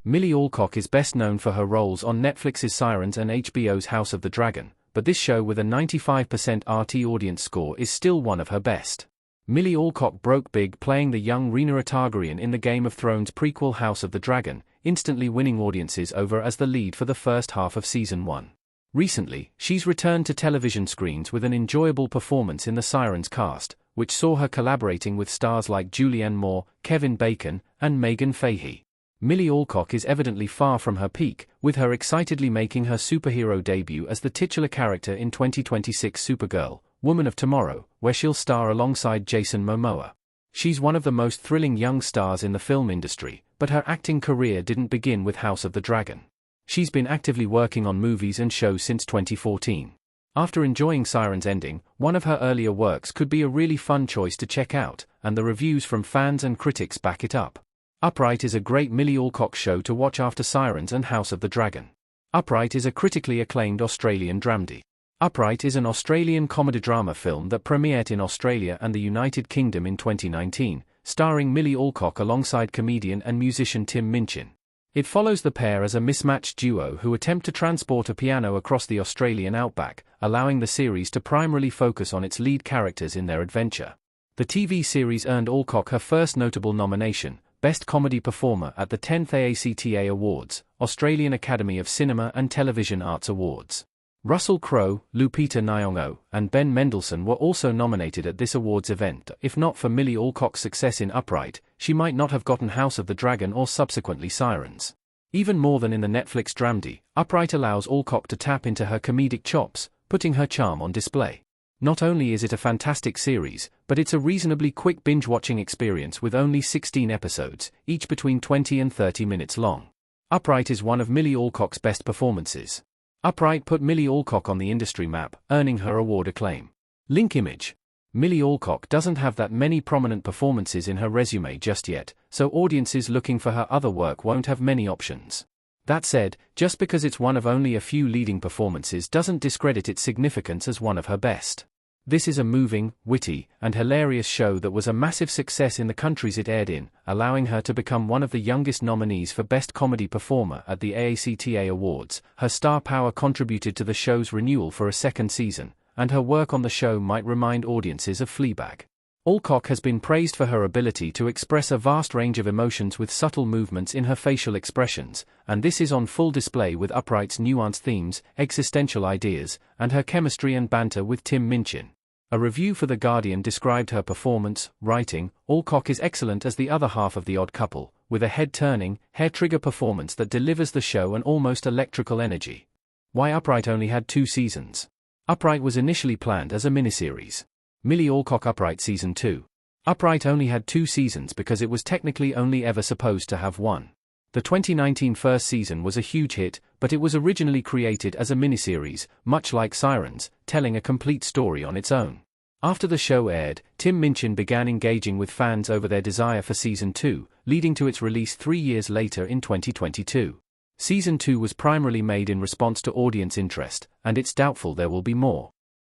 Millie Alcock is best known for her roles on Netflix's Sirens and HBO's House of the Dragon, but this show with a 95% RT audience score is still one of her best. Millie Alcock broke big playing the young Rhaenyra Targaryen in the Game of Thrones prequel House of the Dragon, instantly winning audiences over as the lead for the first half of Season 1. Recently, she's returned to television screens with an enjoyable performance in the Sirens cast, which saw her collaborating with stars like Julianne Moore, Kevin Bacon, and Megan Fahey. Millie Alcock is evidently far from her peak, with her excitedly making her superhero debut as the titular character in 2026 Supergirl, Woman of Tomorrow, where she'll star alongside Jason Momoa. She's one of the most thrilling young stars in the film industry, but her acting career didn't begin with House of the Dragon. She's been actively working on movies and shows since 2014. After enjoying Sirens' ending, one of her earlier works could be a really fun choice to check out, and the reviews from fans and critics back it up. Upright is a great Millie Alcock show to watch after Sirens and House of the Dragon. Upright is a critically acclaimed Australian dramedy. Upright is an Australian comedy-drama film that premiered in Australia and the United Kingdom in 2019, starring Millie Alcock alongside comedian and musician Tim Minchin. It follows the pair as a mismatched duo who attempt to transport a piano across the Australian outback, allowing the series to primarily focus on its lead characters in their adventure. The TV series earned Alcock her first notable nomination, Best Comedy Performer at the 10th AACTA Awards, Australian Academy of Cinema and Television Arts Awards. Russell Crowe, Lupita Nyong'o, and Ben Mendelsohn were also nominated at this awards event. If not for Millie Alcock's success in Upright, she might not have gotten House of the Dragon or subsequently Sirens. Even more than in the Netflix dramedy, Upright allows Alcock to tap into her comedic chops, putting her charm on display. Not only is it a fantastic series, but it's a reasonably quick binge-watching experience with only 16 episodes, each between 20 and 30 minutes long. Upright is one of Millie Alcock's best performances. Upright put Millie Alcock on the industry map, earning her award acclaim. Link image. Millie Alcock doesn't have that many prominent performances in her resume just yet, so audiences looking for her other work won't have many options. That said, just because it's one of only a few leading performances doesn't discredit its significance as one of her best. This is a moving, witty, and hilarious show that was a massive success in the countries it aired in, allowing her to become one of the youngest nominees for Best Comedy Performer at the AACTA Awards. Her star power contributed to the show's renewal for a second season, and her work on the show might remind audiences of Fleabag. Alcock has been praised for her ability to express a vast range of emotions with subtle movements in her facial expressions, and this is on full display with Upright's nuanced themes, existential ideas, and her chemistry and banter with Tim Minchin. A review for The Guardian described her performance, writing, "Alcock is excellent as the other half of The Odd Couple, with a head-turning, hair-trigger performance that delivers the show an almost electrical energy." Why Upright only had 2 seasons? Upright was initially planned as a miniseries. Millie Alcock Upright Season 2. Upright only had 2 seasons because it was technically only ever supposed to have 1. The 2019 first season was a huge hit, but it was originally created as a miniseries, much like Sirens, telling a complete story on its own. After the show aired, Tim Minchin began engaging with fans over their desire for Season 2, leading to its release 3 years later in 2022. Season 2 was primarily made in response to audience interest, and it's doubtful there will be more.